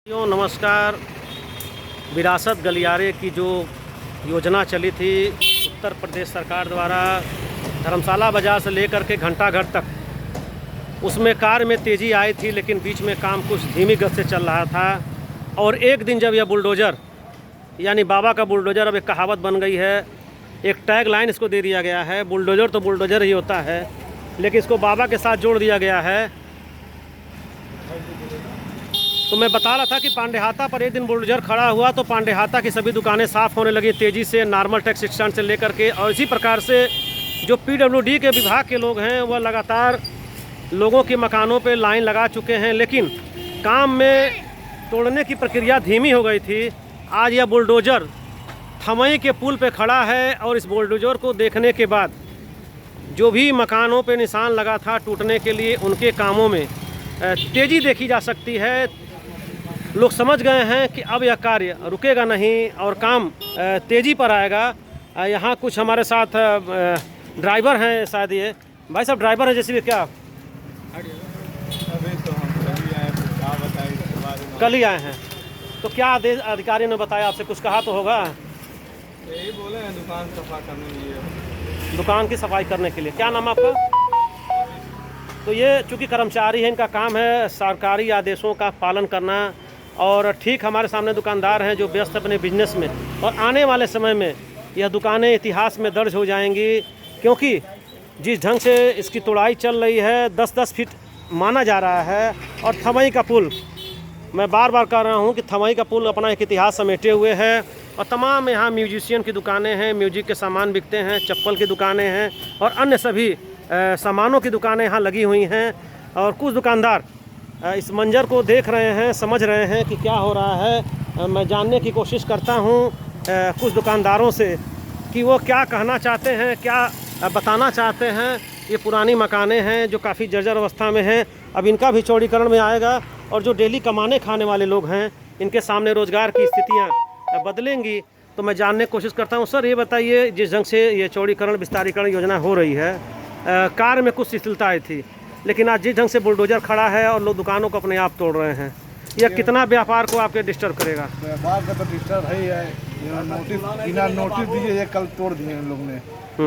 नमस्कार। विरासत गलियारे की जो योजना चली थी उत्तर प्रदेश सरकार द्वारा धर्मशाला बाज़ार से लेकर के घंटाघर तक, उसमें कार्य में तेज़ी आई थी, लेकिन बीच में काम कुछ धीमी गति से चल रहा था। और एक दिन जब यह बुलडोज़र यानी बाबा का बुलडोज़र अब एक कहावत बन गई है, एक टैग लाइन इसको दे दिया गया है। बुलडोज़र तो बुलडोज़र ही होता है, लेकिन इसको बाबा के साथ जोड़ दिया गया है। तो मैं बता रहा था कि पांडेहाता पर एक दिन बुलडोज़र खड़ा हुआ तो पांडेहाता की सभी दुकानें साफ़ होने लगी तेज़ी से, नॉर्मल टैक्स स्टैंड से लेकर के। और इसी प्रकार से जो पीडब्ल्यूडी के विभाग के लोग हैं वह लगातार लोगों के मकानों पे लाइन लगा चुके हैं, लेकिन काम में तोड़ने की प्रक्रिया धीमी हो गई थी। आज यह बुलडोज़र थमई के पुल पे खड़ा है और इस बुलडोज़र को देखने के बाद जो भी मकानों पे निशान लगा था टूटने के लिए, उनके कामों में तेज़ी देखी जा सकती है। लोग समझ गए हैं कि अब यह कार्य रुकेगा नहीं और काम तेज़ी पर आएगा। यहाँ कुछ हमारे साथ ड्राइवर हैं, शायद ये भाई साहब ड्राइवर हैं जैसे भी क्या? अभी तो हम कल आए, क्या बताएं इसके बारे में। कल ही आए हैं, तो क्या आदेश अधिकारी ने बताया आपसे? कुछ कहा तो होगा। यही बोले हैं दुकान सफा करने के लिए, दुकान की सफाई करने के लिए। क्या नाम है आपका? तो ये चूँकि कर्मचारी है, इनका काम है सरकारी आदेशों का पालन करना। और ठीक हमारे सामने दुकानदार हैं जो व्यस्त अपने बिजनेस में, और आने वाले समय में यह दुकानें इतिहास में दर्ज हो जाएंगी, क्योंकि जिस ढंग से इसकी तोड़ाई चल रही है 10-10 फीट माना जा रहा है। और थमई का पुल, मैं बार बार कह रहा हूँ कि थमई का पुल अपना एक इतिहास समेटे हुए है। और तमाम यहाँ म्यूजिशियन की दुकानें हैं, म्यूजिक के सामान बिकते हैं, चप्पल की दुकानें हैं और अन्य सभी सामानों की दुकानें यहाँ लगी हुई हैं। और कुछ दुकानदार इस मंजर को देख रहे हैं, समझ रहे हैं कि क्या हो रहा है। मैं जानने की कोशिश करता हूँ कुछ दुकानदारों से कि वो क्या कहना चाहते हैं, क्या बताना चाहते हैं। ये पुरानी मकानें हैं जो काफ़ी जर्जर अवस्था में हैं, अब इनका भी चौड़ीकरण में आएगा। और जो डेली कमाने खाने वाले लोग हैं, इनके सामने रोज़गार की स्थितियाँ बदलेंगी। तो मैं जानने की कोशिश करता हूँ, सर ये बताइए, जिस ढंग से ये चौड़ीकरण विस्तारीकरण योजना हो रही है, कार्य में कुछ शिथिलता आई थी, लेकिन आज जिस ढंग से बुलडोज़र खड़ा है और लोग दुकानों को अपने आप तोड़ रहे हैं, यह कितना व्यापार को आपके डिस्टर्ब करेगा? व्यापार का तो डिस्टर्ब है ही है। बिना नोटिस दिए ये कल तोड़ दिए इन लोग ने,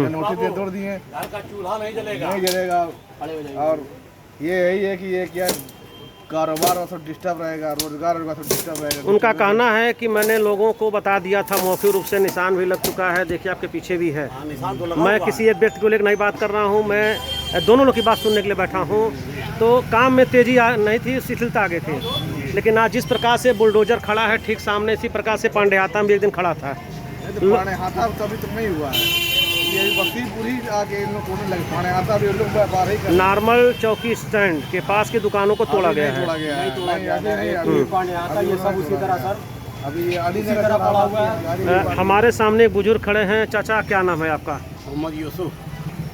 नोटिस दिए तोड़ दिए। चूल्हा नहीं जलेगा। और ये यही है कि ये क्या कारोबार और सब डिस्टर्ब रहेगा, रोजगार होगा सब डिस्टर्ब रहेगा। उनका कहना है कि मैंने लोगों को बता दिया था, मौखिक रूप से निशान भी लग चुका है, देखिए आपके पीछे भी है। मैं किसी एक व्यक्ति को लेकर नहीं बात कर रहा हूँ, मैं दोनों लोग की बात सुनने के लिए बैठा हूँ। तो काम में तेज़ी नहीं थी, शिथिलता आगे थी, लेकिन आज जिस प्रकार से बुलडोज़र खड़ा है ठीक सामने, इसी प्रकार से पांडेहाता में भी एक दिन खड़ा था। पांडेहाता कभी तो नहीं हुआ है, ये बख्तीपुरी आके इन लोग को पांडेहाता भी लोग व्यापार ही करते। नॉर्मल चौकी स्टैंड के पास की दुकानों को तोड़ा गया है। पांडेहाता ये सब उसी तरह सर, अभी अलीनगर का पड़ा हुआ है। हमारे सामने बुजुर्ग खड़े हैं। चाचा क्या नाम है आपका? मोहम्मद यूसुफ।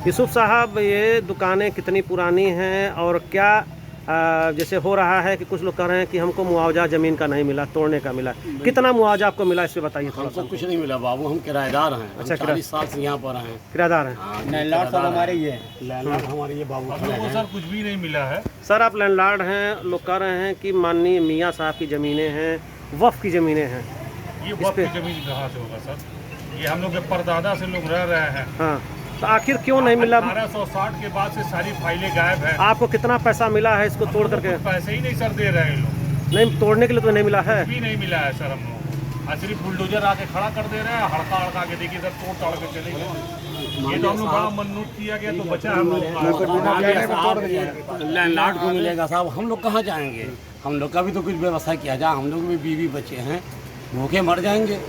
यूसुफ साहब, ये दुकानें कितनी पुरानी हैं और क्या जैसे हो रहा है कि कुछ लोग कह रहे हैं कि हमको मुआवजा ज़मीन का नहीं मिला, तोड़ने का मिला, कितना मुआवजा आपको मिला इस पे बताइए थोड़ा सा। कुछ नहीं मिला बाबू, हम किराएदार हैं। अच्छा, 40 साल से यहाँ पर हैं। किराएदार हैं? लैंडलॉर्ड सब हमारे ही है, लैंडलॉर्ड हमारे ये बाबू खड़े हैं। सर कुछ भी नहीं मिला है सर, आप लैंडलॉर्ड हैं, लोग कह रहे हैं कि माननीय मियाँ साहब की ज़मीनें हैं, वक्फ की ज़मीनें हैं। ये वक्त की जमीन कहाँ से होगा सर? ये हम लोग के परदादा से लोग रह रहे हैं। हाँ, तो आखिर क्यों नहीं मिला? 1860 के बाद से सारी फाइलें गायब है। आपको कितना पैसा मिला है इसको तोड़ करके? पैसे ही नहीं सर दे रहे हैं लोग, नहीं, तोड़ने के लिए तो नहीं मिला है। कुछ भी नहीं मिला है सर। हम लोग सिर्फ बुलडोजर आके खड़ा कर दे रहे हैं, हड़का के देखिए सर, तोड़ ताड़ के चले गए। ये तो हम लोग बड़ा मनोट किया गया तो बचा हम लोग। लैंडलॉर्ड को मिलेगा साहब, हम लोग कहाँ जाएंगे? हम लोग का भी तो कुछ व्यवस्था किया जाए, हम लोग भी बीवी बच्चे हैं, भूखे मर जाएंगे।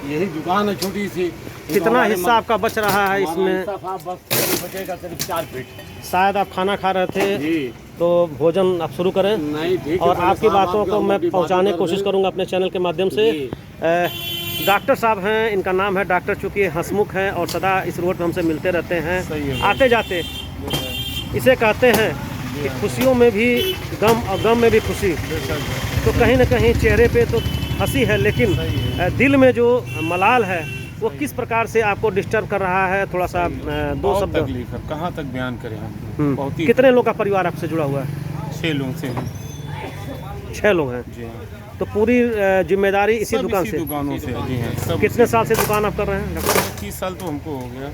यही दुकान है छोटी सी। कितना हिस्सा आपका बच रहा है इसमें? बस बचेगा सिर्फ 4 फीट। शायद आप खाना खा रहे थे जी, तो भोजन आप शुरू करें। नहीं ठीक है। और आपकी बातों को मैं पहुंचाने की कोशिश करूंगा अपने चैनल के माध्यम से। डॉक्टर साहब हैं, इनका नाम है डॉक्टर, चूँकि हंसमुख हैं और सदा इस रोड पर हमसे मिलते रहते हैं आते जाते। इसे कहते हैं कि खुशियों में भी गम और गम में भी खुशी। तो कहीं ना कहीं चेहरे पे तो हंसी है, लेकिन दिल में जो मलाल है वो किस प्रकार से आपको डिस्टर्ब कर रहा है? थोड़ा सा दो शब्द। तकलीफ है, कहाँ तक बयान करें हम। बहुत ही। कितने लोग का परिवार आपसे जुड़ा हुआ है? 6 लोग से हैं। 6 लोग हैं। जी हाँ, तो पूरी जिम्मेदारी इसी सब दुकान इसी से। दुकानों से जी हाँ, सब कितने साल से दुकान आप कर रहे हैं डॉक्टर? 25 साल तो हमको हो गया।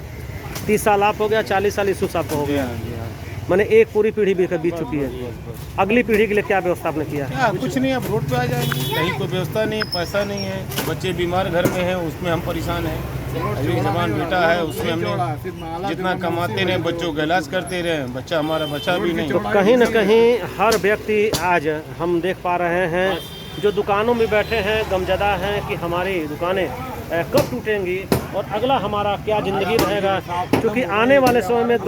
30 साल आप हो गया, 40 साल यूसुफ साहब को हो जी गया। हाँ, जी हाँ। मैंने एक पूरी पीढ़ी बीत चुकी है। अगली पीढ़ी के लिए क्या व्यवस्था आपने किया है? क्या कुछ नहीं, अब रोड पे आ जाएंगे, कहीं कोई व्यवस्था नहीं, पैसा नहीं है, बच्चे बीमार घर में हैं, उसमें हम परेशान हैं। अभी जवान बेटा है, उसमें हमने जितना कमाते रहे, बच्चों का इलाज करते रहे, बच्चा हमारा बचा भी नहीं। तो कहीं न कहीं हर व्यक्ति आज हम देख पा रहे हैं जो दुकानों में बैठे हैं गमजदा हैं कि हमारी दुकानें कब टूटेंगी और अगला हमारा क्या ज़िंदगी रहेगा, क्योंकि आने वाले समय में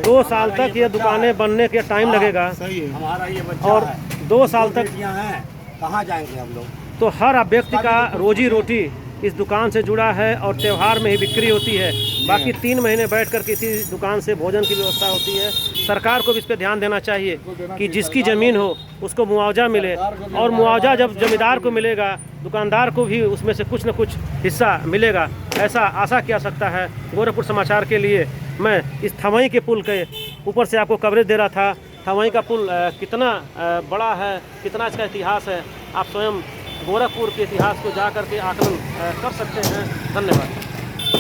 दो साल तक ये दुकानें बनने के टाइम लगेगा सही है। हमारा ये बच्चा और है, 2 साल तक बेटियां हैं, कहाँ जाएंगे हम लोग? तो हर व्यक्ति का रोजी रोटी इस दुकान से जुड़ा है और त्यौहार में ही बिक्री होती है। बाकी 3 महीने बैठकर किसी दुकान से भोजन की व्यवस्था होती है। सरकार को भी इस पर ध्यान देना चाहिए कि जिसकी ज़मीन हो उसको मुआवजा मिले, और मुआवजा जब जमींदार को मिलेगा दुकानदार को भी उसमें से कुछ न कुछ हिस्सा मिलेगा, ऐसा आशा किया सकता है। गोरखपुर समाचार के लिए मैं इस थमई के पुल के ऊपर से आपको कवरेज दे रहा था। थमई का पुल कितना बड़ा है, कितना इसका इतिहास है, आप स्वयं गोरखपुर के इतिहास को जा कर के आकलन कर सकते हैं। धन्यवाद।